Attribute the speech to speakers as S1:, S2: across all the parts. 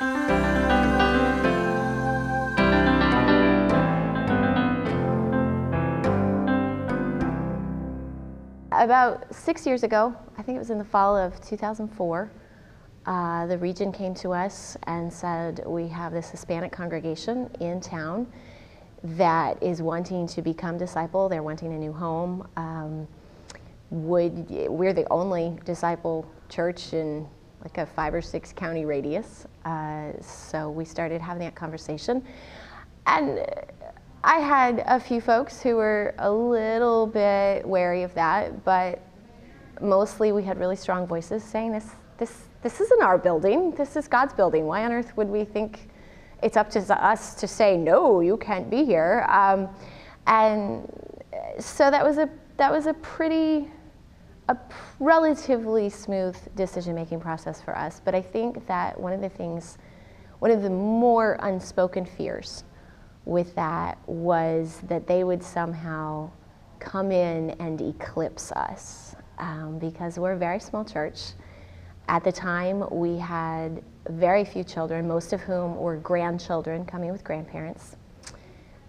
S1: About 6 years ago, I think it was in the fall of 2004, the region came to us and said, we have this Hispanic congregation in town that is wanting to become disciple. They're wanting a new home. We're the only disciple church in like a 5 or 6 county radius. So we started having that conversation. And I had a few folks who were a little bit wary of that, but mostly we had really strong voices saying this isn't our building, this is God's building. Why on earth would we think it's up to us to say, no, you can't be here? And so that was a relatively smooth decision-making process for us. But I think that one of the more unspoken fears with that was that they would somehow come in and eclipse us, because we're a very small church. At the time, we had very few children, most of whom were grandchildren coming with grandparents.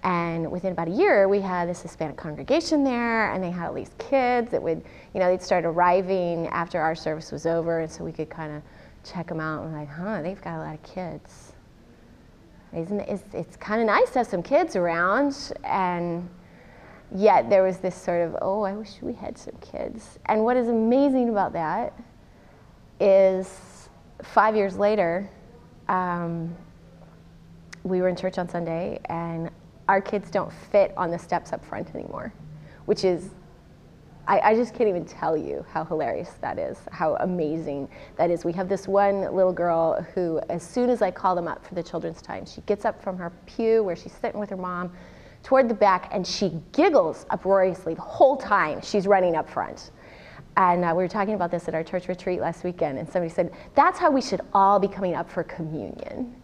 S1: And within about a year, we had this Hispanic congregation there, and they had all these kids that would, they'd start arriving after our service was over, and so we could kind of check them out, and we're like, they've got a lot of kids. It's kind of nice to have some kids around, and yet there was this sort of, oh, I wish we had some kids. And what is amazing about that is 5 years later, we were in church on Sunday, and our kids don't fit on the steps up front anymore, which is, I just can't even tell you how hilarious that is, how amazing that is. We have this one little girl who, as soon as I call them up for the children's time, she gets up from her pew where she's sitting with her mom toward the back, and she giggles uproariously the whole time she's running up front. And we were talking about this at our church retreat last weekend, and somebody said, that's how we should all be coming up for communion.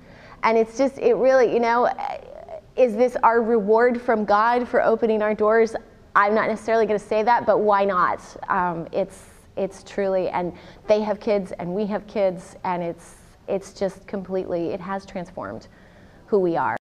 S1: And it's just, it really, is this our reward from God for opening our doors? I'm not necessarily going to say that, but why not? It's truly, and they have kids and we have kids, and it's just completely, it has transformed who we are.